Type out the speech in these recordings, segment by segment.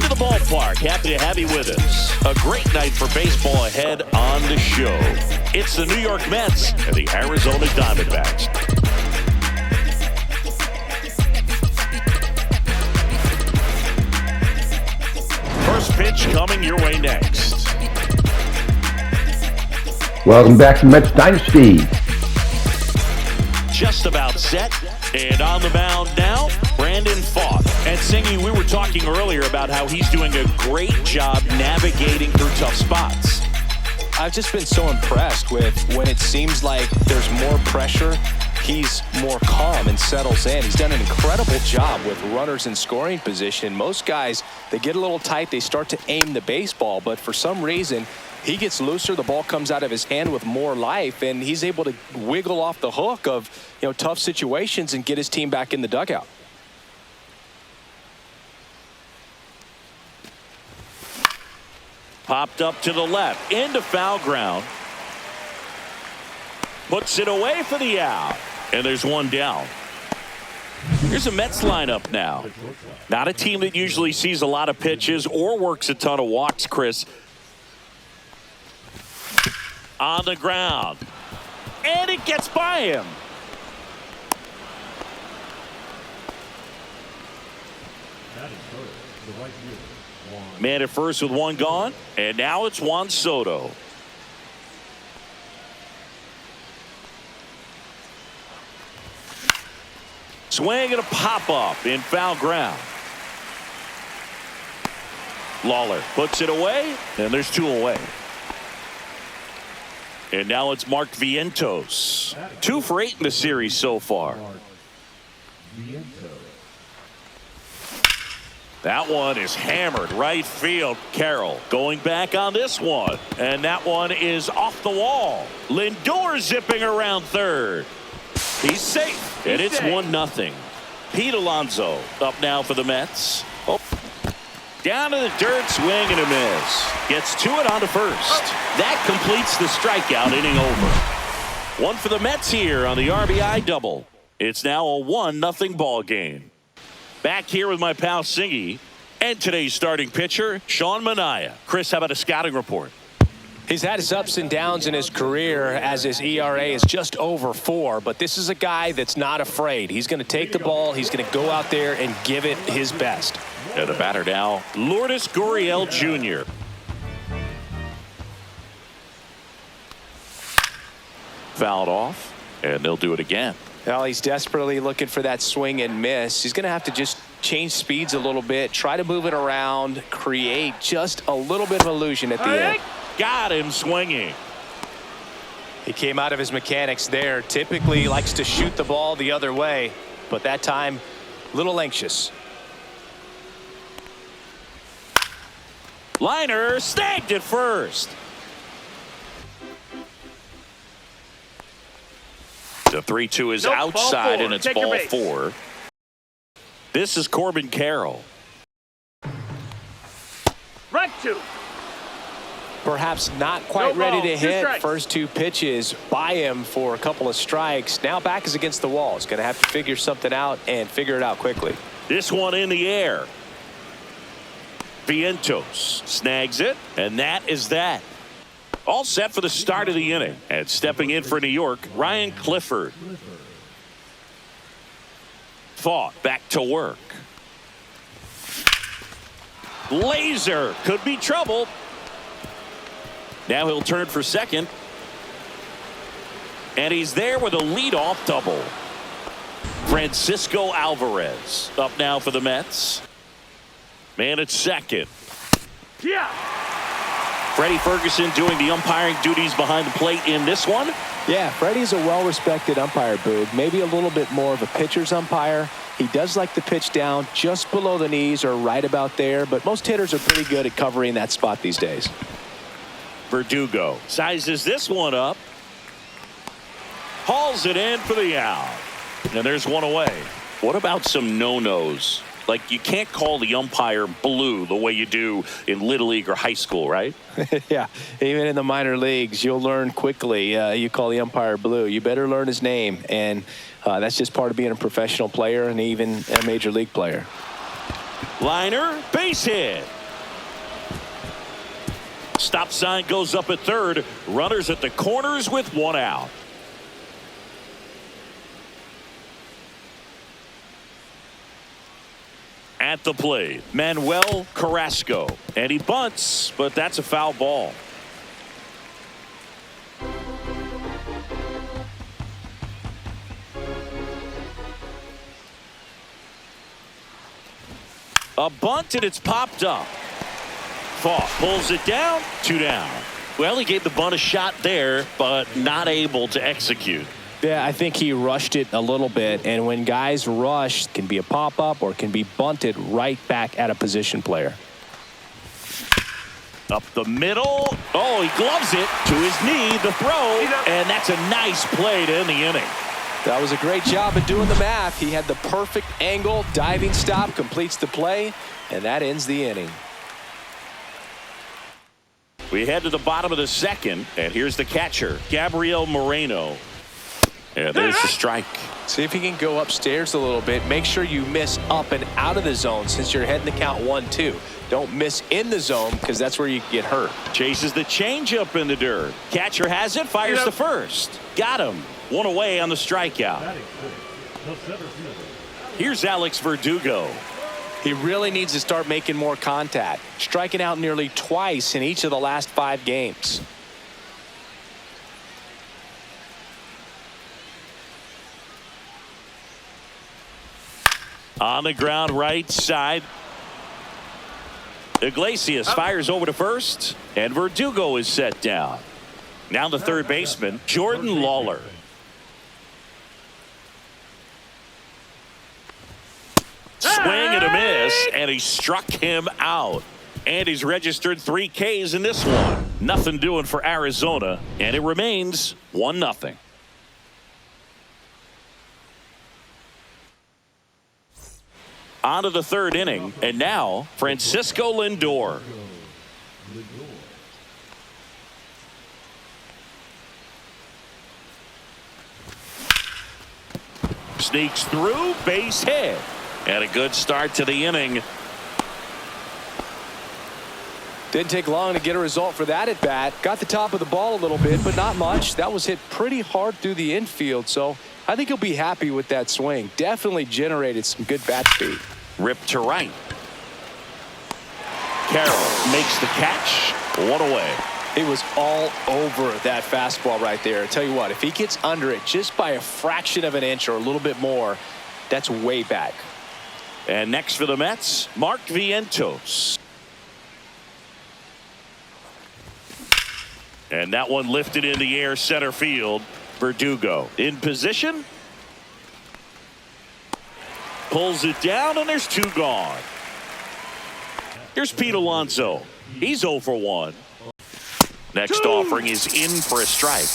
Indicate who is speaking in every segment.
Speaker 1: into the ballpark. Happy to have you with us. A great night for baseball ahead on the show. It's the New York Mets and the Arizona Diamondbacks. First pitch coming your way next.
Speaker 2: Welcome back to Mets Dynasty.
Speaker 1: Just about set. And on the mound now, Brandon Pfaadt. And Singy, we were talking earlier about how he's doing a great job navigating through tough spots.
Speaker 3: I've just been so impressed with when it seems like there's more pressure, he's more calm and settles in. He's done an incredible job with runners in scoring position. Most guys, they get a little tight, they start to aim the baseball, but for some reason, he gets looser, the ball comes out of his hand with more life, and he's able to wiggle off the hook of, tough situations and get his team back in the dugout.
Speaker 1: Popped up to the left, into foul ground. Puts it away for the out, and there's one down. Here's a Mets lineup now. Not a team that usually sees a lot of pitches or works a ton of walks, Chris. On the ground, and it gets by him. Man at first with one gone, and now it's Juan Soto. Swing and a pop-up in foul ground. Lawler puts it away, and there's two away. And now it's Mark Vientos. 2 for 8 in the series so far. That one is hammered right field. Carroll going back on this one. And that one is off the wall. Lindor zipping around third. He's safe. And it's 1-0. Pete Alonso up now for the Mets. Oh. Down to the dirt, swing and a miss. Gets to it on to first. That completes the strikeout, inning over. One for the Mets here on the RBI double. It's now a 1-0 ball game. Back here with my pal Singy and today's starting pitcher, Sean Manaea. Chris, how about a scouting report?
Speaker 3: He's had his ups and downs in his career as his ERA is just over 4, but this is a guy that's not afraid. He's going to take the ball, he's going to go out there and give it his best.
Speaker 1: And the batter now, Lourdes Gurriel Jr. Fouled off, and they'll do it again.
Speaker 3: Well, he's desperately looking for that swing and miss. He's going to have to just change speeds a little bit, try to move it around, create just a little bit of illusion at the end.
Speaker 1: Got him swinging.
Speaker 3: He came out of his mechanics there. Typically likes to shoot the ball the other way, but that time, a little anxious.
Speaker 1: Liner snagged at first. The 3-2 is outside, and it's ball 4. This is Corbin Carroll.
Speaker 4: Right 2.
Speaker 3: Perhaps not quite ready to hit. First 2 pitches by him for a couple of strikes. Now back is against the wall. He's going to have to figure something out and figure it out quickly.
Speaker 1: This one in the air. Vientos snags it, and that is that. All set for the start of the inning. And stepping in for New York, Ryan Clifford. Pfaadt back to work. Laser could be trouble. Now he'll turn for second. And he's there with a leadoff double. Francisco Alvarez up now for the Mets. Man at second.
Speaker 4: Yeah.
Speaker 1: Freddie Ferguson doing the umpiring duties behind the plate in this one.
Speaker 3: Yeah, Freddie's a well-respected umpire, Boog. Maybe a little bit more of a pitcher's umpire. He does like the pitch down just below the knees or right about there, but most hitters are pretty good at covering that spot these days.
Speaker 1: Verdugo sizes this one up. Hauls it in for the out. And there's one away. What about some no-nos? Like, you can't call the umpire blue the way you do in Little League or high school, right?
Speaker 3: Yeah, even in the minor leagues, you'll learn quickly. You call the umpire blue. You better learn his name, and that's just part of being a professional player and even a major league player.
Speaker 1: Liner, base hit. Stop sign goes up at third. Runners at the corners with one out. At the plate, Manuel Carrasco. And he bunts, but that's a foul ball. A bunt, and it's popped up. Falk pulls it down, 2 down. Well, he gave the bunt a shot there, but not able to execute.
Speaker 3: Yeah, I think he rushed it a little bit, and when guys rush, it can be a pop-up or can be bunted right back at a position player.
Speaker 1: Up the middle. Oh, he gloves it to his knee, the throw, and that's a nice play to end the inning.
Speaker 3: That was a great job of doing the math. He had the perfect angle, diving stop, completes the play, and that ends the inning.
Speaker 1: We head to the bottom of the second, and here's the catcher, Gabriel Moreno. And there's the strike.
Speaker 3: See if he can go upstairs a little bit. Make sure you miss up and out of the zone since you're heading the count 1-2. Don't miss in the zone because that's where you get hurt.
Speaker 1: Chases the changeup in the dirt. Catcher has it, fires to first. Got him. One away on the strikeout. Here's Alex Verdugo.
Speaker 3: He really needs to start making more contact. Striking out nearly twice in each of the last 5 games.
Speaker 1: On the ground right side. Iglesias fires over to first, and Verdugo is set down. Now the third baseman, Jordan Lawler. Swing and a miss, and he struck him out. And he's registered 3 Ks in this one. Nothing doing for Arizona, and it remains 1-0. On to the third inning, and now Francisco Lindor. Sneaks through, base hit. And a good start to the inning.
Speaker 3: Didn't take long to get a result for that at bat. Got the top of the ball a little bit, but not much. That was hit pretty hard through the infield, so I think he'll be happy with that swing. Definitely generated some good bat speed.
Speaker 1: Ripped to right. Carroll makes the catch. 1 away.
Speaker 3: He was all over that fastball right there. I tell you what, if he gets under it just by a fraction of an inch or a little bit more, that's way back.
Speaker 1: And next for the Mets, Mark Vientos. And that one lifted in the air, center field. Verdugo in position. Pulls it down, and there's 2 gone. Here's Pete Alonso. He's 0 for 1. Next offering is in for a strike.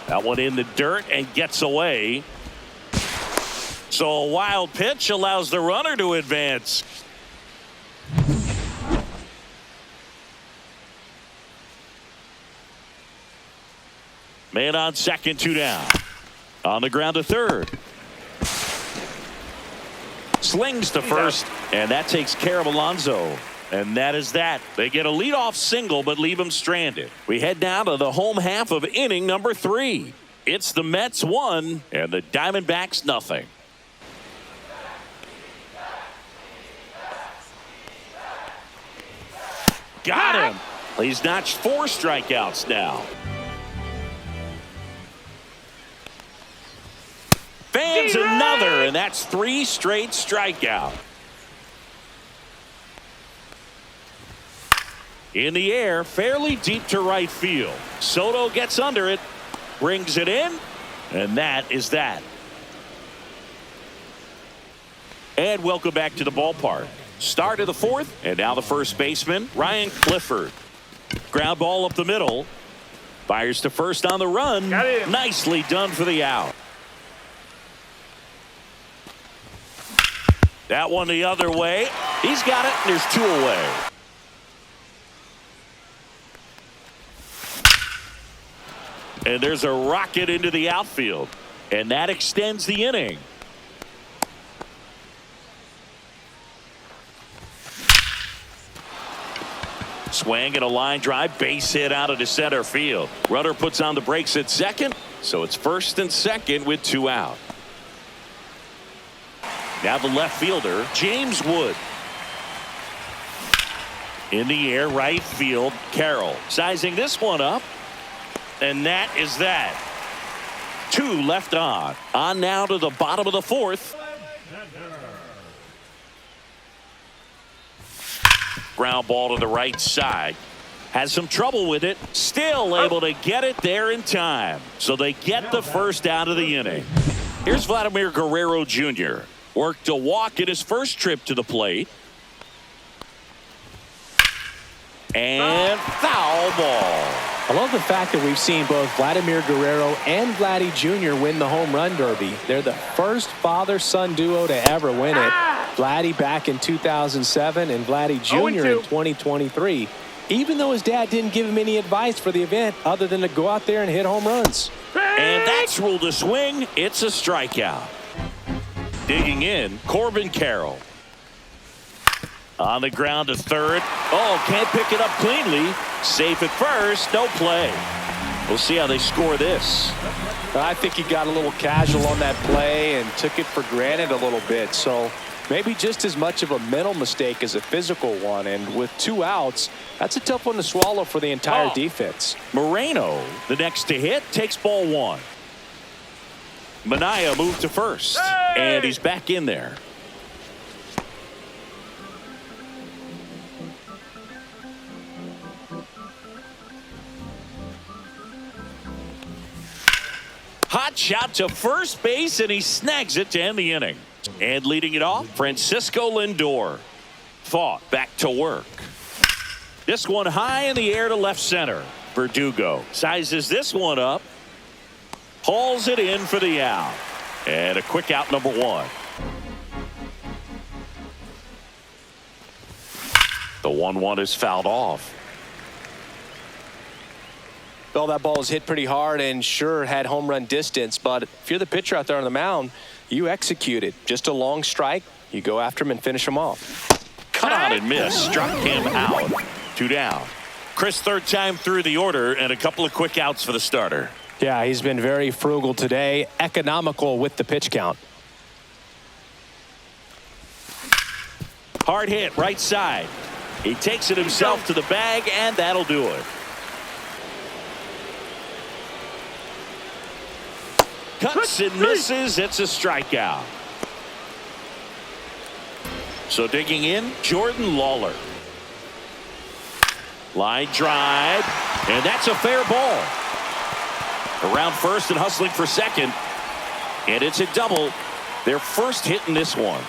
Speaker 1: That one in the dirt and gets away. So a wild pitch allows the runner to advance. Man on second, 2 down. On the ground to third. Slings to first, and that takes care of Alonso. And that is that. They get a leadoff single, but leave him stranded. We head down to the home half of inning number 3. It's the Mets 1 and the Diamondbacks nothing. Got him. He's notched 4 strikeouts now. Fans another, and that's 3 straight strikeouts. In the air, fairly deep to right field. Soto gets under it, brings it in, and that is that. And welcome back to the ballpark. Start of the 4th, and now the first baseman, Ryan Clifford. Ground ball up the middle. Fires to first on the run. Nicely done for the out. That one the other way. He's got it, and there's 2 away. And there's a rocket into the outfield. And that extends the inning. Swing and a line drive, base hit out of the center field. Runner puts on the brakes at second, so it's first and second with 2 out. Now the left fielder, James Wood. In the air, right field, Carroll. Sizing this one up, and that is that. 2 left on. On now to the bottom of the 4th. Ground ball to the right side. Has some trouble with it. Still able to get it there in time. So they get the first out of the inning. Here's Vladimir Guerrero Jr. Worked a walk in his first trip to the plate. And foul ball.
Speaker 3: I love the fact that we've seen both Vladimir Guerrero and Vladdy Jr. win the home run derby. They're the first father-son duo to ever win it. Vladdy back in 2007 and Vladdy Jr. in 2023. Even though his dad didn't give him any advice for the event other than to go out there and hit home runs.
Speaker 1: And that's ruled a swing. It's a strikeout. Digging in, Corbin Carroll. On the ground to third. Oh, can't pick it up cleanly. Safe at first. No play. We'll see how they score this.
Speaker 3: I think he got a little casual on that play and took it for granted a little bit. So maybe just as much of a mental mistake as a physical one. And with 2 outs, that's a tough one to swallow for the entire defense.
Speaker 1: Moreno, the next to hit, takes ball 1. Minaya moved to first. And he's back in there. Hot shot to first base, and he snags it to end the inning. And leading it off, Francisco Lindor. Fought back to work. This one high in the air to left center. Verdugo sizes this one up. Hauls it in for the out. And a quick out, number 1. The 1-1 is fouled off.
Speaker 3: Well, that ball was hit pretty hard and sure had home run distance, but if you're the pitcher out there on the mound, you execute it. Just a long strike, you go after him and finish him off.
Speaker 1: Cut on and miss, struck him out. 2 down. Chris, third time through the order, and a couple of quick outs for the starter.
Speaker 3: Yeah, he's been very frugal today, economical with the pitch count.
Speaker 1: Hard hit, right side. He takes it himself to the bag, and that'll do it. Cuts and misses. It's a strikeout. So digging in, Jordan Lawler. Line drive, and that's a fair ball. Around first and hustling for second, and it's a double. Their first hit in this one.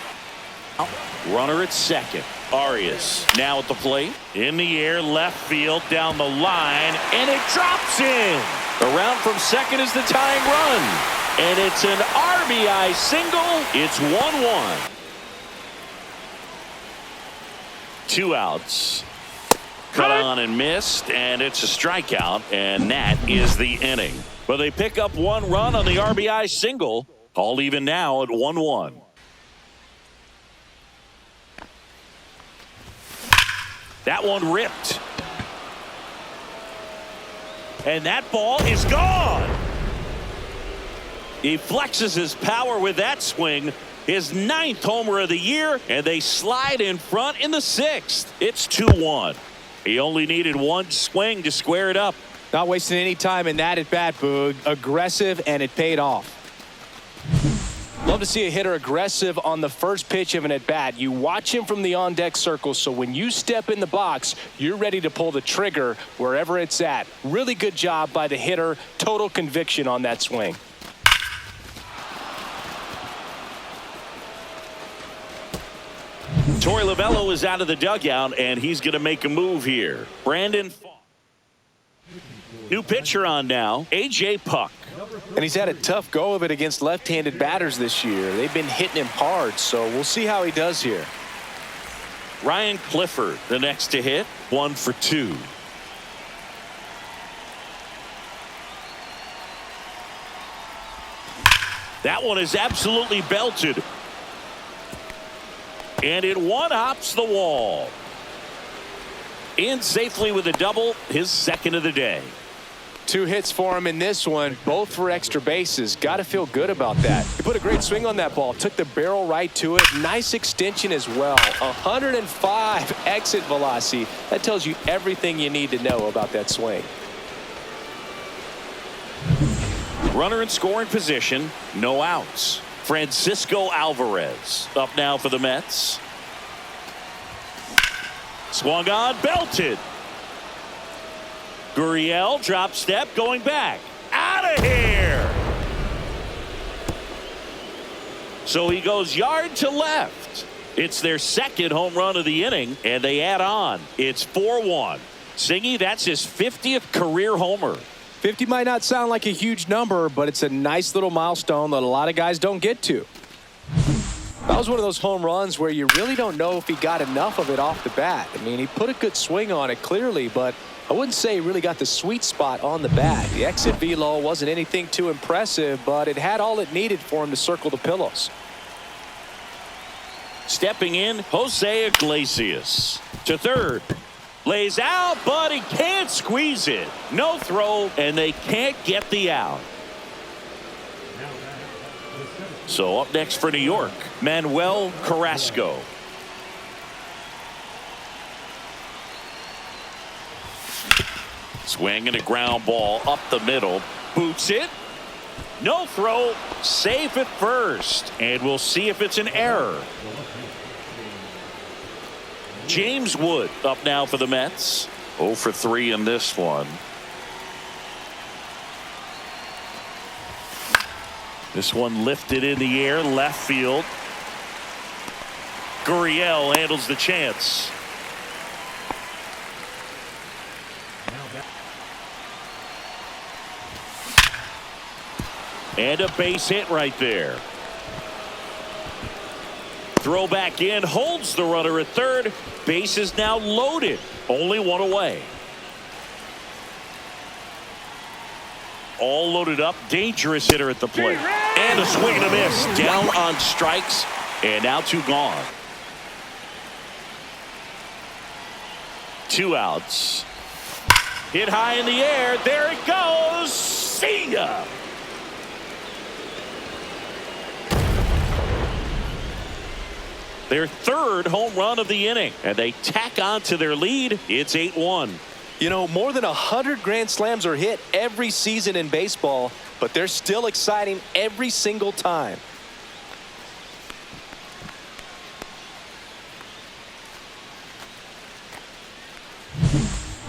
Speaker 1: Runner at second. Arias now at the plate. In the air, left field, down the line, and it drops in. Around from second is the tying run. And it's an RBI single. It's 1-1. 2 outs. Cut on and missed, and it's a strikeout, and that is the inning. But they pick up 1 run on the RBI single. All even now at 1-1. That one ripped. And that ball is gone. He flexes his power with that swing. His 9th homer of the year, and they slide in front in the 6th. It's 2-1. He only needed 1 swing to square it up.
Speaker 3: Not wasting any time in that at bat, Boog. Aggressive, and it paid off. Love to see a hitter aggressive on the first pitch of an at-bat. You watch him from the on-deck circle, so when you step in the box, you're ready to pull the trigger wherever it's at. Really good job by the hitter. Total conviction on that swing.
Speaker 1: Torey Lovullo is out of the dugout, and he's going to make a move here. Brandon. New pitcher on now, A.J. Puck.
Speaker 3: And he's had a tough go of it against left-handed batters this year. They've been hitting him hard, so we'll see how he does here.
Speaker 1: Ryan Clifford, the next to hit, 1 for 2. That one is absolutely belted. And it one-hops the wall. In safely with a double, his second of the day.
Speaker 3: 2 hits for him in this one, both for extra bases. Got to feel good about that. He put a great swing on that ball, took the barrel right to it. Nice extension as well. 105 exit velocity. That tells you everything you need to know about that swing.
Speaker 1: Runner in scoring position, no outs. Francisco Alvarez up now for the Mets. Swung on, belted. Gurriel drop step going back. Out of here. So he goes yard to left. It's their second home run of the inning, and they add on. It's 4-1. Singy, that's his 50th career homer.
Speaker 3: 50 might not sound like a huge number, but it's a nice little milestone that a lot of guys don't get to. That was one of those home runs where you really don't know if he got enough of it off the bat. I mean, he put a good swing on it clearly, but I wouldn't say he really got the sweet spot on the bat. The exit velo wasn't anything too impressive, but it had all it needed for him to circle the pillows.
Speaker 1: Stepping in, Jose Iglesias to third. Lays out, but he can't squeeze it. No throw, and they can't get the out. So up next for New York, Manuel Carrasco. Swinging a ground ball up the middle. Boots it. No throw. Safe at first. And we'll see if it's an error. James Wood up now for the Mets. 0 for 3 in this one. This one lifted in the air, left field. Gurriel handles the chance. And a base hit right there. Throw back in, holds the runner at third. Base is now loaded. Only one away. All loaded up. Dangerous hitter at the plate. And a swing and a miss. Down on strikes. And now 2 gone. 2 outs. Hit high in the air. There it goes. See ya. Their third home run of the inning. And they tack on to their lead. It's 8-1.
Speaker 3: You know, more than 100 grand slams are hit every season in baseball, but they're still exciting every single time.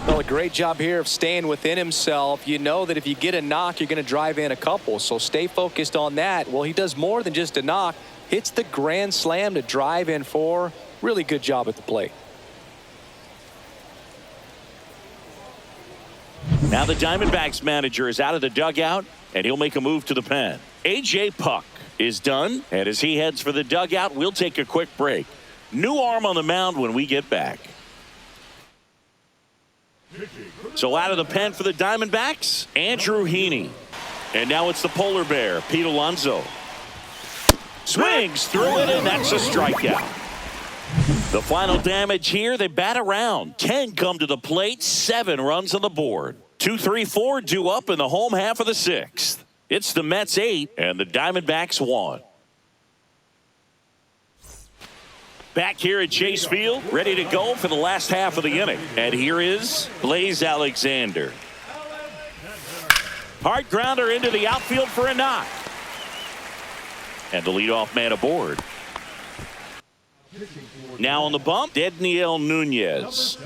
Speaker 3: Well, a great job here of staying within himself. You know that if you get a knock, you're going to drive in a couple, so stay focused on that. Well, he does more than just a knock. Hits the grand slam to drive in 4. Really good job at the plate.
Speaker 1: Now the Diamondbacks manager is out of the dugout, and he'll make a move to the pen. A.J. Puck is done, and as he heads for the dugout, we'll take a quick break. New arm on the mound when we get back. So out of the pen for the Diamondbacks, Andrew Heaney. And now it's the polar bear, Pete Alonso. Swings through it, and that's a strikeout. The final damage here, they bat around. 10 come to the plate, 7 runs on the board. 2, 3, 4 due up in the home half of the 6th. It's the Mets 8 and the Diamondbacks 1. Back here at Chase Field, ready to go for the last half of the inning. And here is Blaze Alexander. Hard grounder into the outfield for a knock. And the leadoff man aboard. Now on the bump, Dedniel Nunez.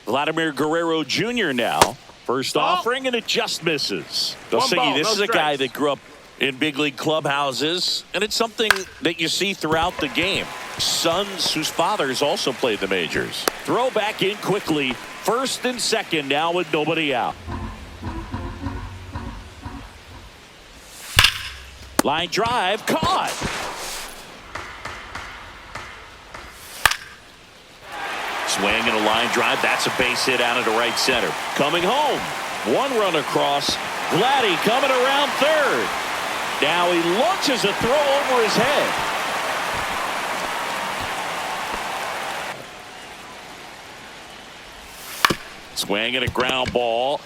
Speaker 1: Vladimir Guerrero Jr. now. First offering, and it just misses. This is a guy that grew up in big league clubhouses, and it's something that you see throughout the game. Sons whose fathers also played the majors. Throw back in quickly. First and second now with nobody out. Line drive, caught. Swing and a line drive. That's a base hit out into right center. Coming home. 1 run across. Vladdy coming around third. Now he launches a throw over his head. Swing and a ground ball.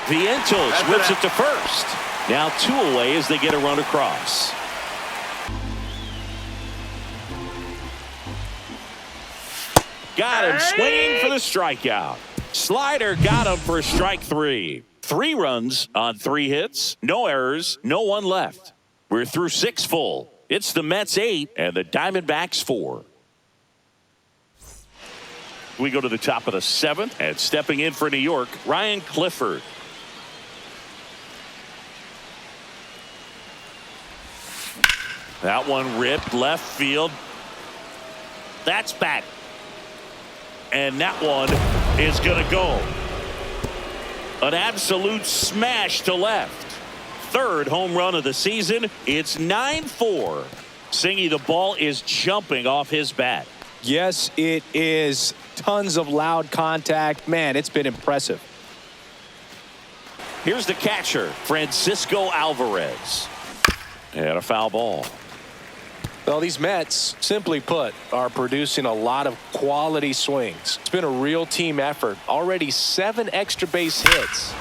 Speaker 1: Vientos whips it to first. Now 2 away as they get a run across. Got him swinging for the strikeout. Slider got him for strike 3. 3 runs on 3 hits. No errors. No one left. We're through 6 full. It's the Mets 8 and the Diamondbacks 4. We go to the top of the 7th, and stepping in for New York, Ryan Clifford. That one ripped left field. That's back. And that one is going to go. An absolute smash to left. 3rd home run of the season. It's 9-4. Singy, the ball is jumping off his bat.
Speaker 3: Yes, it is. Tons of loud contact. Man, it's been impressive.
Speaker 1: Here's the catcher, Francisco Alvarez. And a foul ball.
Speaker 3: Well, these Mets, simply put, are producing a lot of quality swings. It's been a real team effort. Already 7 extra base hits.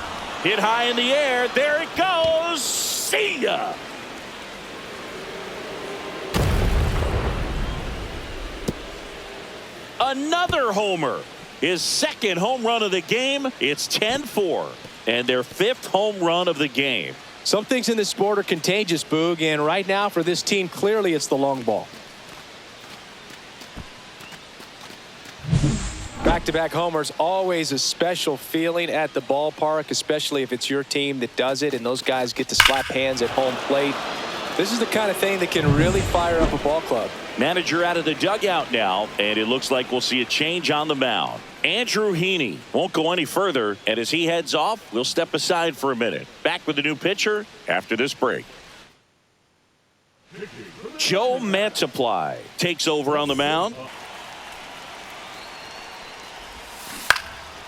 Speaker 1: Hit high in the air. There it goes. See ya. Another homer. His 2nd home run of the game. It's 10-4. And their 5th home run of the game.
Speaker 3: Some things in this sport are contagious, Boog, and right now for this team, clearly it's the long ball. Back-to-back homers, always a special feeling at the ballpark, especially if it's your team that does it and those guys get to slap hands at home plate. This is the kind of thing that can really fire up a ball club.
Speaker 1: Manager out of the dugout now, and it looks like we'll see a change on the mound. Andrew Heaney won't go any further, and as he heads off, we'll step aside for a minute. Back with the new pitcher after this break. Joe Mantiply takes over on the mound.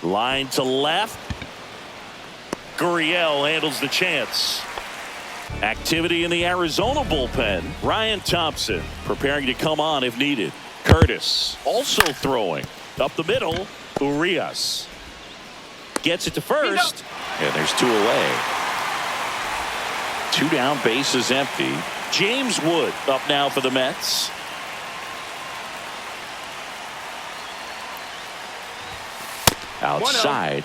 Speaker 1: Line to left. Gurriel handles the chance. Activity in the Arizona bullpen. Ryan Thompson preparing to come on if needed. Curtis also throwing. Up the middle, Urias. Gets it to first. And there's 2 away. 2 down, bases empty. James Wood up now for the Mets. Outside.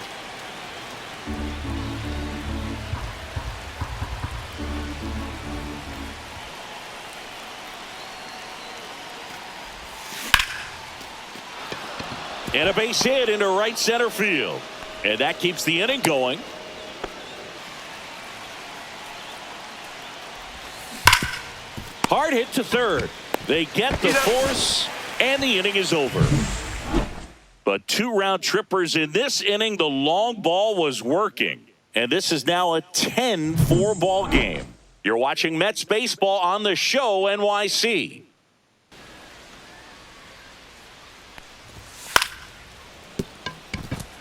Speaker 1: And a base hit into right center field. And that keeps the inning going. Hard hit to 3rd. They get the force, and the inning is over. But 2 round trippers in this inning. The long ball was working. And this is now a 10-4 ball game. You're watching Mets baseball on the show NYC.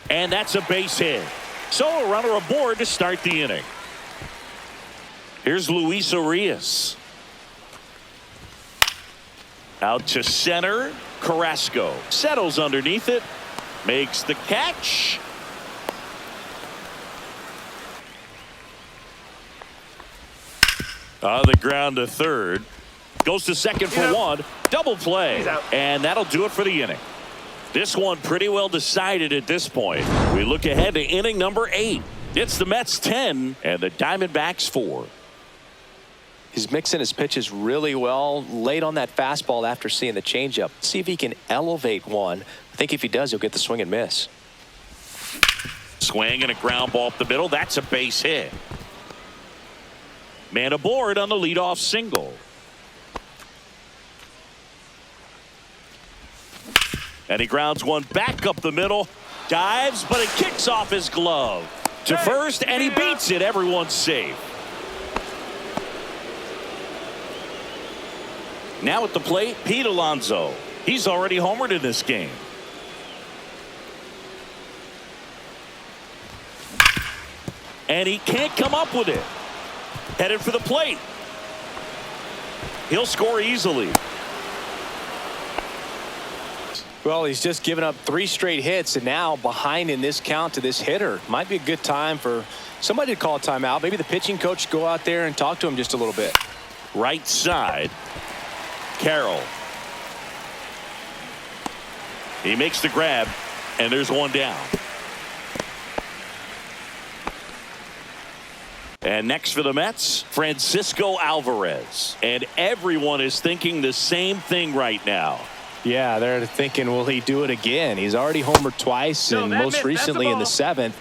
Speaker 1: And that's a base hit. So a runner aboard to start the inning. Here's Luis Urias. Out to center. Carrasco settles underneath it. Makes the catch. On the ground to 3rd. Goes to 2nd for 1. Double play. And that'll do it for the inning. This one pretty well decided at this point. We look ahead to inning number 8. It's the Mets 10 and the Diamondbacks 4.
Speaker 3: He's mixing his pitches really well. Late on that fastball after seeing the changeup. See if he can elevate one. I think if he does, he'll get the swing and miss.
Speaker 1: Swing and a ground ball up the middle. That's a base hit. Man aboard on the leadoff single. And he grounds one back up the middle. Dives, but it kicks off his glove. To first, and he beats it. Everyone's safe. Now at the plate, Pete Alonso. He's already homered in this game. And he can't come up with it. Headed for the plate. He'll score easily.
Speaker 3: Well, he's just given up 3 straight hits, and now behind in this count to this hitter. Might be a good time for somebody to call a timeout. Maybe the pitching coach go out there and talk to him just a little bit.
Speaker 1: Right side. Carroll. He makes the grab, and there's one down. And next for the Mets, Francisco Alvarez. And everyone is thinking the same thing right now.
Speaker 3: Yeah, they're thinking, will he do it again? He's already homered twice, and most recently in the 7th.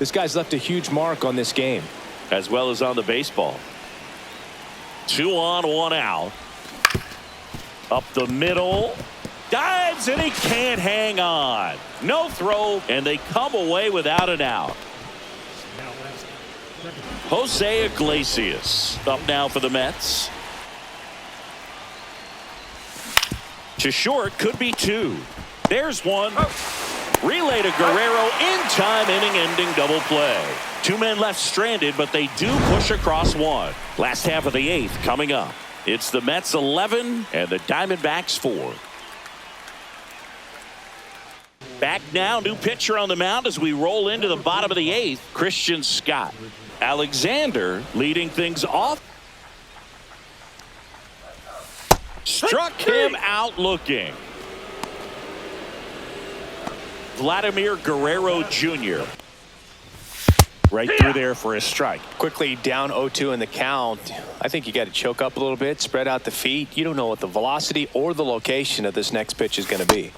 Speaker 3: This guy's left a huge mark on this game.
Speaker 1: As well as on the baseball. 2 on, 1 out. Up the middle. Dives, and he can't hang on. No throw, and they come away without an out. Jose Iglesias up now for the Mets. To short, could be 2. There's one. Relay to Guerrero in time, inning-ending double play. 2 men left stranded, but they do push across 1. Last half of the 8th coming up. It's the Mets 11 and the Diamondbacks 4. Back now, new pitcher on the mound as we roll into the bottom of the 8th. Christian Scott. Alexander leading things off. Struck him out looking. Vladimir Guerrero Jr. Right through there for a strike.
Speaker 3: Quickly down 0-2 in the count. I think you got to choke up a little bit, spread out the feet. You don't know what the velocity or the location of this next pitch is going to be.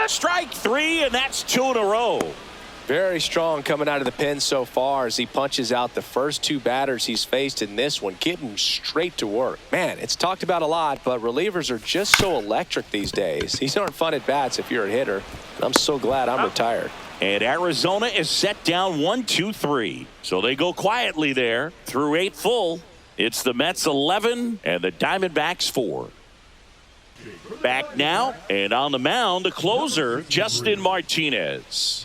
Speaker 1: Strike 3, and that's 2 in a row.
Speaker 3: Very strong coming out of the pen so far as he punches out the first 2 batters he's faced in this one, getting straight to work. Man, it's talked about a lot, but relievers are just so electric these days. These aren't fun at bats if you're a hitter. I'm so glad I'm retired.
Speaker 1: And Arizona is set down 1-2-3. So they go quietly there through 8 full. It's the Mets 11 and the Diamondbacks 4. Back now, and on the mound, the closer, Justin Martinez.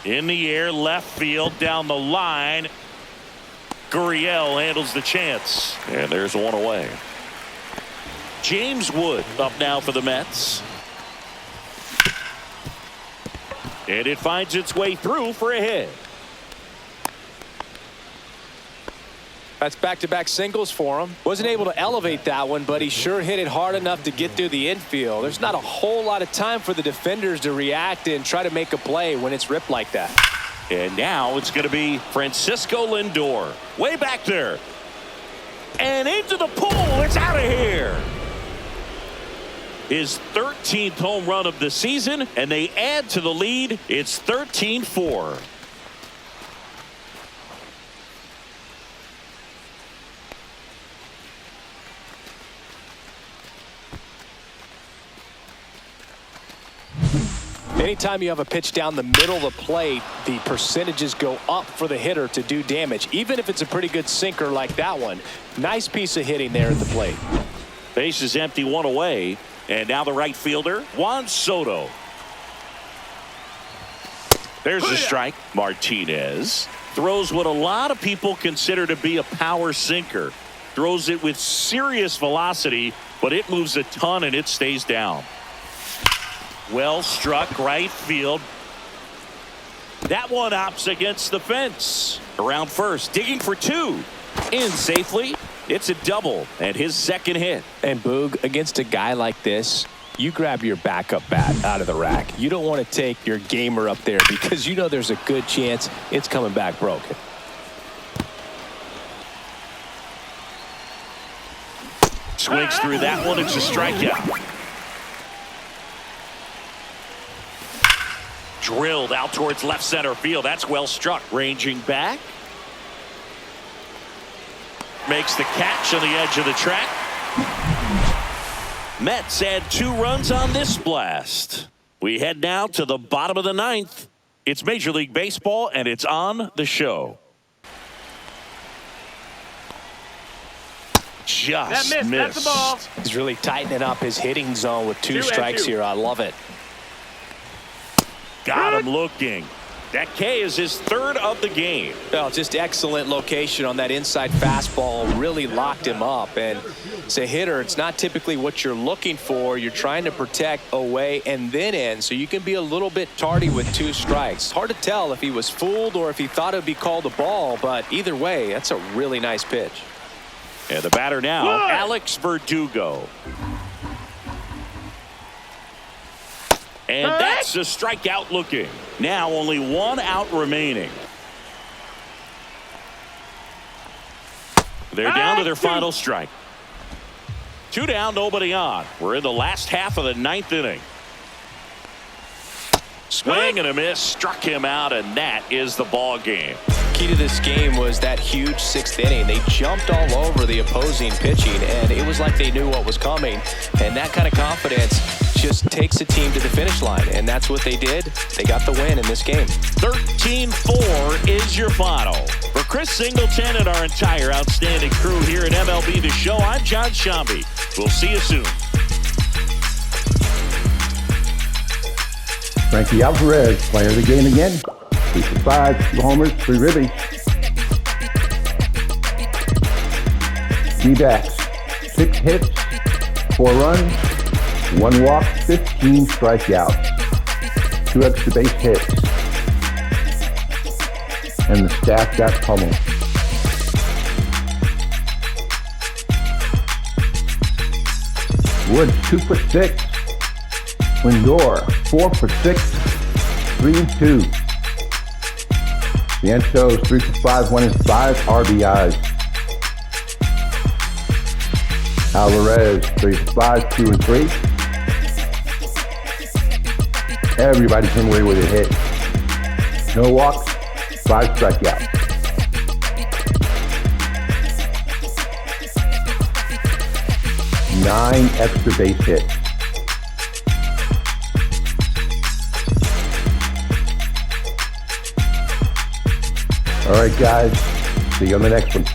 Speaker 1: In the air, left field, down the line. Gurriel handles the chance. And there's 1 away. James Wood up now for the Mets. And it finds its way through for a hit.
Speaker 3: That's back-to-back singles for him. Wasn't able to elevate that one, but he sure hit it hard enough to get through the infield. There's not a whole lot of time for the defenders to react and try to make a play when it's ripped like that.
Speaker 1: And now it's going to be Francisco Lindor. Way back there. And into the pool. It's out of here. His 13th home run of the season, and they add to the lead. It's 13-4.
Speaker 3: Anytime you have a pitch down the middle of the plate, the percentages go up for the hitter to do damage, even if it's a pretty good sinker like that one. Nice piece of hitting there at the plate.
Speaker 1: Base is empty, 1 away. And now the right fielder, Juan Soto. There's the strike. Martinez throws what a lot of people consider to be a power sinker. Throws it with serious velocity, but it moves a ton and it stays down. Well struck right field. That one opts against the fence. Around first, digging for 2. In safely. It's a double and his 2nd hit.
Speaker 3: And Boog, against a guy like this, you grab your backup bat out of the rack. You don't want to take your gamer up there because you know there's a good chance it's coming back broken.
Speaker 1: Swings through that one. It's a strikeout. Drilled out towards left center field. That's well struck. Ranging back. Makes the catch on the edge of the track. Mets add 2 runs on this blast. We head now to the bottom of the 9th. It's Major League Baseball, and it's on the show. Just missed.
Speaker 4: That's the ball.
Speaker 3: He's really tightening up his hitting zone with 2 strikes here. I love it.
Speaker 1: Got him looking. That K is his third of the game.
Speaker 3: Well, just excellent location on that inside fastball. Really locked him up. And as a hitter, it's not typically what you're looking for. You're trying to protect away and then in, so you can be a little bit tardy with 2 strikes. Hard to tell if he was fooled or if he thought it would be called a ball, but either way, that's a really nice pitch.
Speaker 1: And the batter now, Alex Verdugo. And that's a strikeout looking. Now only 1 out remaining. They're down to their final strike. 2 down, nobody on. We're in the last half of the 9th inning. Swing and a miss, struck him out, and that is the ball game.
Speaker 3: Key to this game was that huge 6th inning. They jumped all over the opposing pitching, and it was like they knew what was coming. And that kind of confidence just takes a team to the finish line, and that's what they did. They got the win in this game.
Speaker 1: 13-4 is your final. For Chris Singleton and our entire outstanding crew here at MLB The Show, I'm John Shambi. We'll see you soon.
Speaker 2: Frankie Alvarez, player of the game again. 3 for 5, 2 homers, 3 ribbies. D-backs, 6 hits, 4 runs, 1 walk, 15 strikeouts, 2 extra base hits. And the staff got pummeled. Woods, 2 for 6. Lindor, 4 for 6, 3 and 2. The Enchos, 3 for 5, 1 and 5 RBIs. Alvarez, 3 for 5, 2 and 3. Everybody came away with a hit. No walks, 5 strikeouts. Nine extra base hits. All right, guys. See you on the next one.